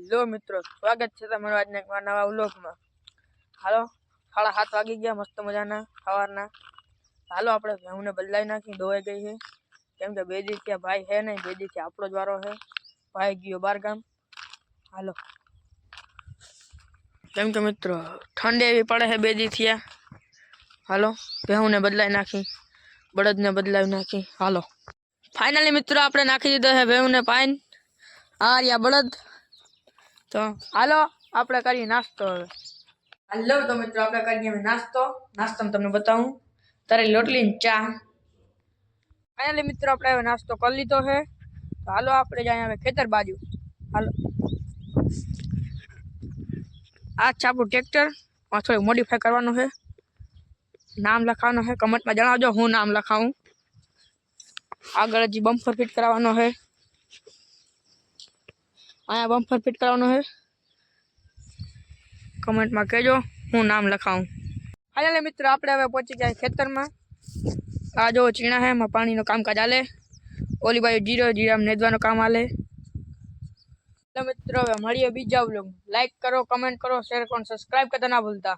Hello મિત્રો, સ્વાગત છે તમારું આજના એક નવા વ્લોગમાં। હાલો 7:30 વાગી ગયા, મસ્ત મજાના સવારના। હાલો આપણે ભેહુંને બદલાવી નાખી, દોવાઈ ગઈ છે કેમ કે 2 દી થયા ભાઈ હે નહીં, 2 દી થી આપણો જ વારો છે। ભાઈ ગયો બાર ગામ। હાલો કેમ કે મિત્રો ઠંડ એવી પડે છે 2 દી થયા। હાલો ભેહુંને બદલાવી નાખી, બળદને બદલાવી નાખી। હાલો फाइनली मित्रों आपणे नाखी दीधो है भेहू ने पाइन आ रिया बळद। तो हालो आपणे करिए नास्तो। हवे हेलो तो मित्रों आपणे करिए नास्तो। नास्तो में तमने बताऊं, तरेली रोटली ने चा। फाइनली मित्रों आपणे हवे नास्तो कर लीधो है। तो हालो आपणे जाए हवे खेतर बाजू। हालो आ छापू ट्रेक्टर और थोड़ी मॉडिफाई करवानो है। नाम लखानो है, कमेंट में जणावजो हूँ नाम लखाऊं। आगळ जी बम्पर फिट करावानो है, आया बम्पर फिट करावानो है। कमेंट में कहो हूँ नाम लखाऊं। फाइनली मित्रों आपणे हवे पहुंची गया खेतर में। आ जो चीणा है में पानी नो कामकाज आले। ओली बाजू जीरा में नेदवानो काम आले। तो मित्रों हवे मळीए बीजा व्लॉग। लाइक करो, कमेंट करो, शेयर करो, सब्सक्राइब करता ना भूलता।